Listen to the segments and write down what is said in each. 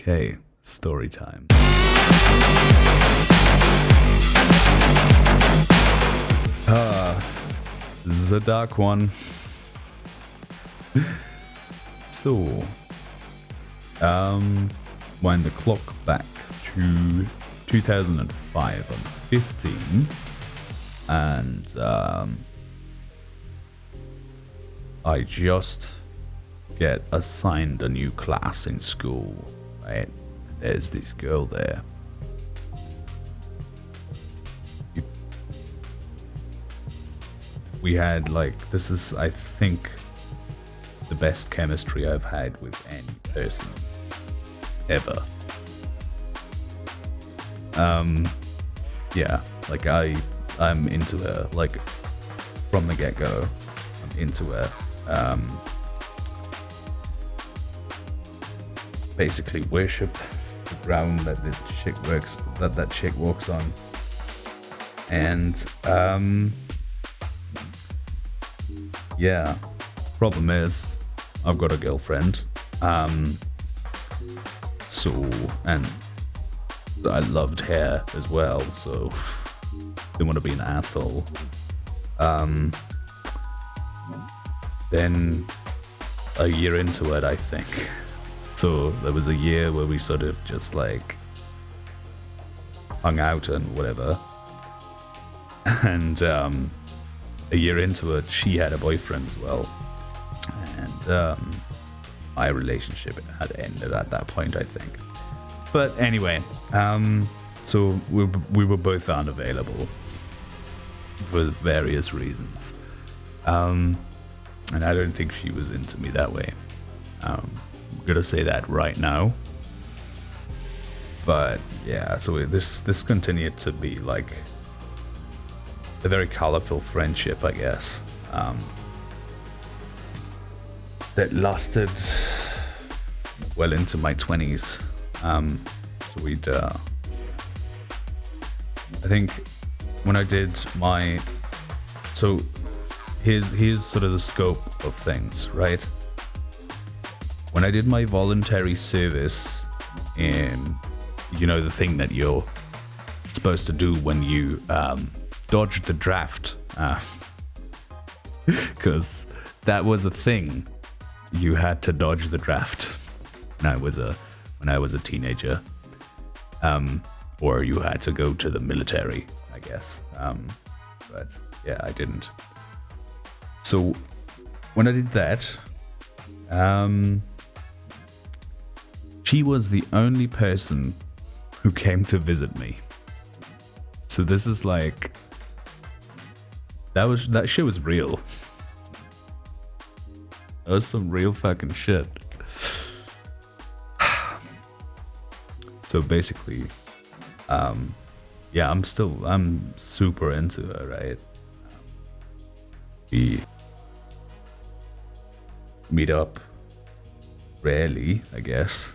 Okay, story time. This is a dark one. So, wind the clock back to 2005. I'm 15, and I just get assigned a new class in school. Right, there's this girl there. We had this is, I think, the best chemistry I've had with any person ever. Yeah, I'm into her, from the get-go. I'm into her. Basically worship the ground that that chick walks on. And yeah, problem is I've got a girlfriend. So, and I loved hair as well, so didn't want to be an asshole. Then a year into it, I think. So there was a year where we sort of just hung out and whatever. And a year into it, she had a boyfriend as well. And my relationship had ended at that point, I think. But anyway, so we were both unavailable for various reasons. And I don't think she was into me that way. I'm gonna say that right now. But yeah, so this continued to be a very colorful friendship, I guess. That lasted well into my 20s. So we'd, I think when I did my, so here's sort of the scope of things, right? When I did my voluntary service in, the thing that you're supposed to do when you dodge the draft, because that was a thing. You had to dodge the draft when I was a teenager, or you had to go to the military, I guess. But yeah, I didn't. So when I did that, she was the only person who came to visit me. So this is that shit was real. That was some real fucking shit. So basically, yeah, I'm super into her, right? We meet up rarely, I guess.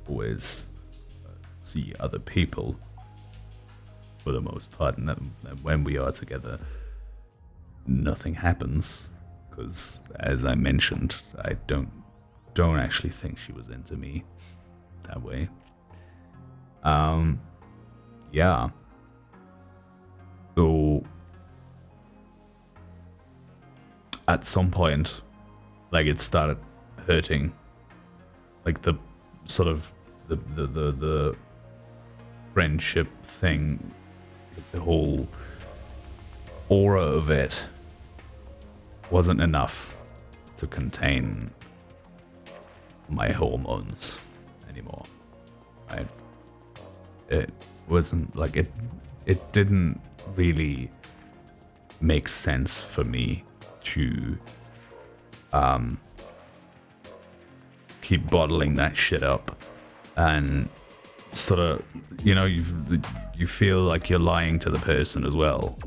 Always see other people for the most part, and then when we are together, nothing happens, because as I mentioned, I don't actually think she was into me that way. Yeah. So at some point, it started hurting, the sort of the friendship thing, the whole aura of it wasn't enough to contain my hormones anymore, right? It wasn't it didn't really make sense for me to keep bottling that shit up, and sort of, you feel like you're lying to the person as well.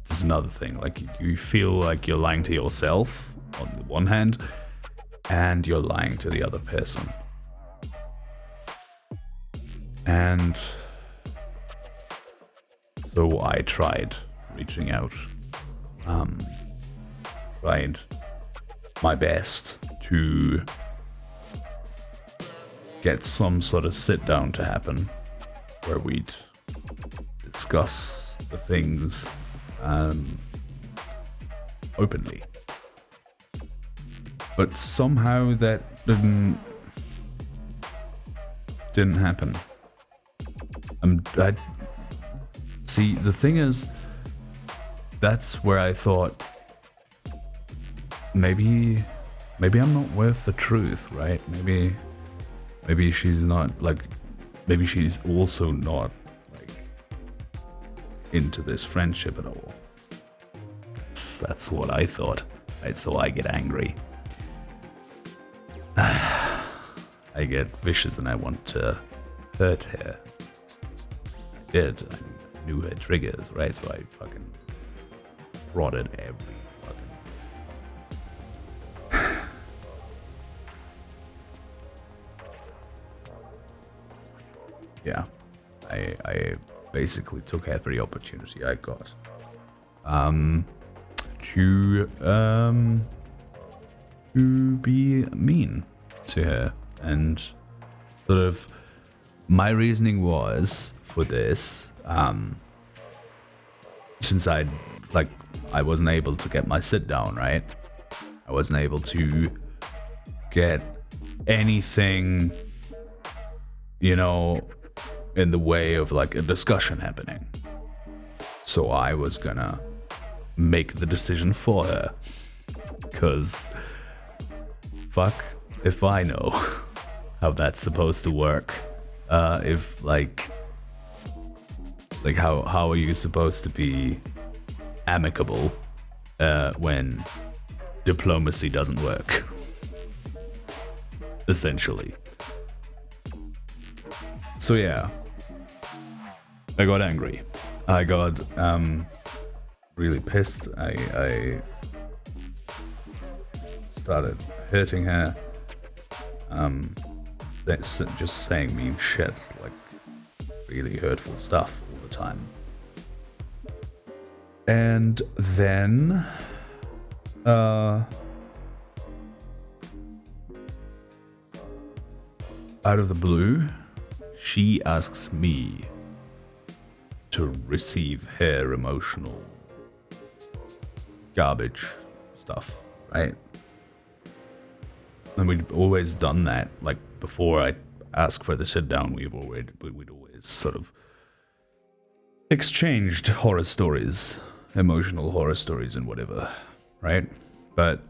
This is another thing. You feel like you're lying to yourself on the one hand, and you're lying to the other person. And so I tried reaching out, tried my best to get some sort of sit down to happen where we'd discuss the things openly. But somehow that didn't happen. See, the thing is, that's where I thought maybe I'm not worth the truth, right? Maybe she's not like, maybe she's also not like into this friendship at all. That's what I thought, right? So I get angry. I get vicious and I want to hurt her. I did. I knew her triggers, right? So I fucking prodded every fucking... Yeah. I basically took every opportunity I got to be mean to her. And sort of my reasoning was for this, since I wasn't able to get my sit down, right? I wasn't able to get anything, you know, in the way of like a discussion happening. So I was gonna make the decision for her. Cause fuck if I know how that's supposed to work. If like how are you supposed to be amicable when diplomacy doesn't work? Essentially. So yeah, I got angry. I got really pissed. I started hurting her. That's just saying mean shit, like really hurtful stuff all the time. And then out of the blue, she asks me to receive her emotional garbage stuff, right? And we'd always done that. Like before I ask for the sit down, we'd always sort of exchanged horror stories, emotional horror stories and whatever, right? But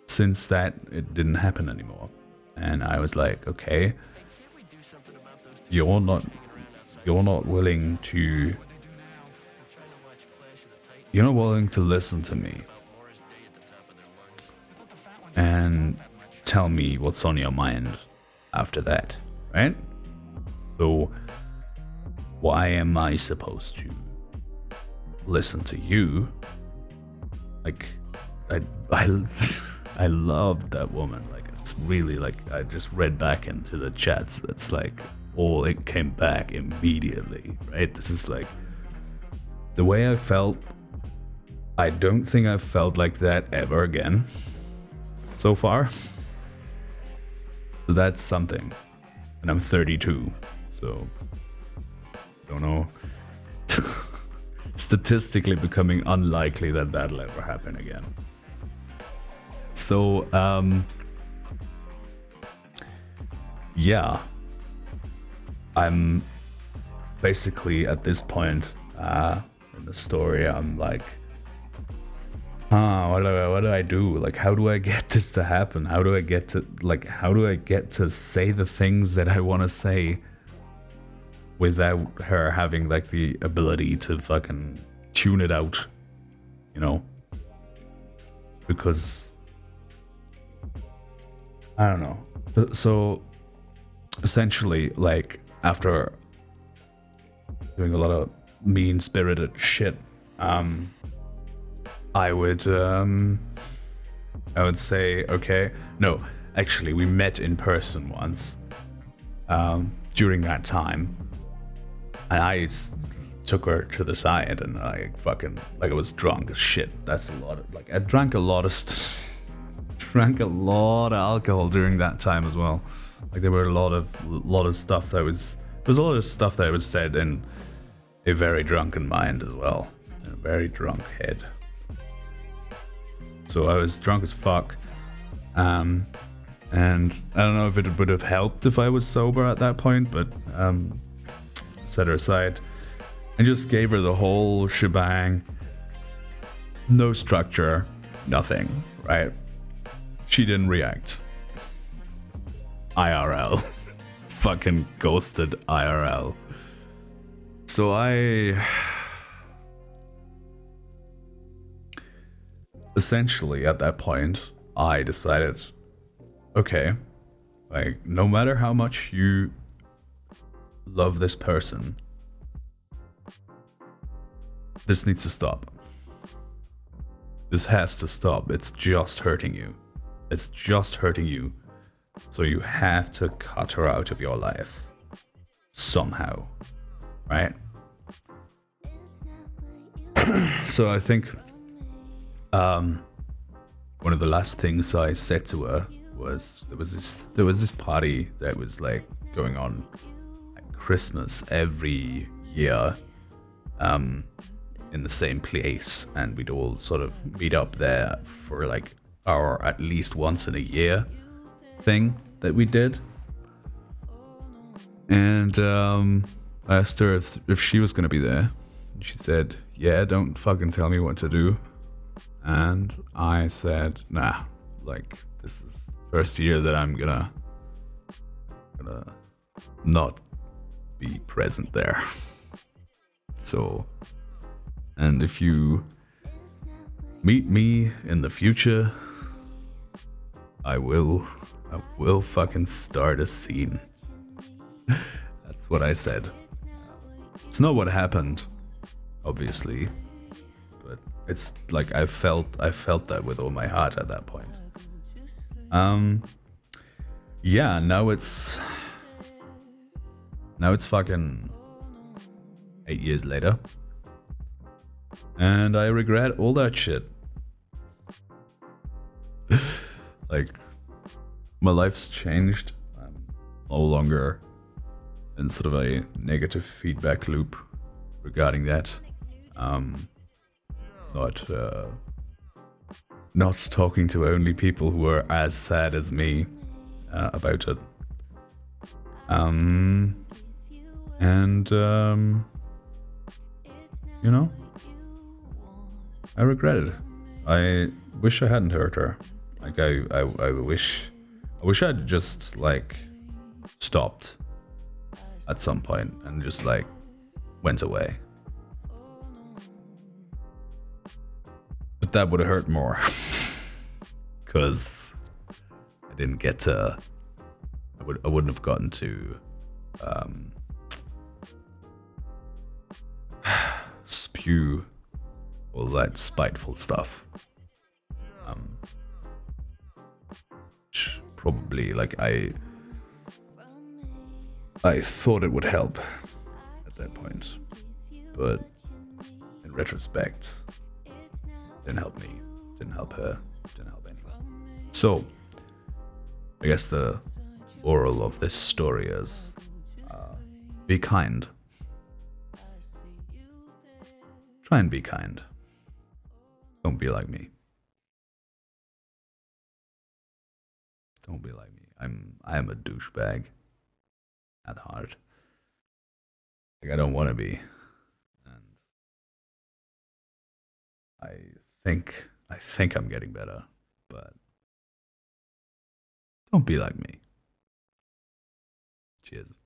since that, it didn't happen anymore. And I was like, okay, you're not willing to listen to me and tell me what's on your mind after that, right? So why am I supposed to listen to you? Like I loved that woman. Like it's really like, I just read back into the chats. It's like all it came back immediately, right? This is like the way I felt. I don't think I've felt like that ever again so far. So that's something. And I'm 32, so I don't know. Statistically becoming unlikely that that'll ever happen again. So, yeah. I'm basically at this point in the story, I'm like, what do I do? Like, how do I get this to happen? How do I get to say the things that I want to say without her having like the ability to fucking tune it out, you know? Because I don't know. So essentially, like, after doing a lot of mean-spirited shit, I would say, okay, no, actually we met in person once during that time, and I took her to the side and I fucking, like, I was drunk as shit. That's a lot of, like, I drank a lot of drank a lot of alcohol during that time as well. Like there were a lot of stuff that was there was a lot of stuff that was said in a very drunken mind as well, in a very drunk head. So I was drunk as fuck, and I don't know if it would have helped if I was sober at that point, but set her aside and just gave her the whole shebang. No structure, nothing, right? She didn't react. IRL. Fucking ghosted IRL. So essentially at that point, I decided, okay, like no matter how much you love this person, this needs to stop. This has to stop. It's just hurting you. It's just hurting you. So you have to cut her out of your life. Somehow. Right? So I think one of the last things I said to her was there was this party that was like going on at Christmas every year in the same place, and we'd all sort of meet up there for like our at least once in a year thing that we did. And I asked her if she was gonna be there, and she said, yeah, don't fucking tell me what to do. And I said, nah, like this is the first year that I'm gonna not be present there. So, and if you meet me in the future, I will fucking start a scene. That's what I said. It's not what happened, obviously, but it's like I felt that with all my heart at that point. Yeah, now it's fucking 8 years later, and I regret all that shit. Like, my life's changed. I'm no longer in sort of a negative feedback loop regarding that. Not talking to only people who are as sad as me about it. You know, I regret it. I wish I hadn't hurt her. Like I wish I'd just like stopped at some point and just like went away. But that would have hurt more. Cause I didn't get to I wouldn't have gotten to spew all that spiteful stuff. Probably like I thought it would help at that point, but in retrospect, didn't help me, didn't help her, didn't help anyone. So I guess the moral of this story is be kind. Try and be kind. Don't be like me. Don't be like me. I am a douchebag at heart. Like I don't want to be. And I think I'm getting better, but don't be like me. Cheers.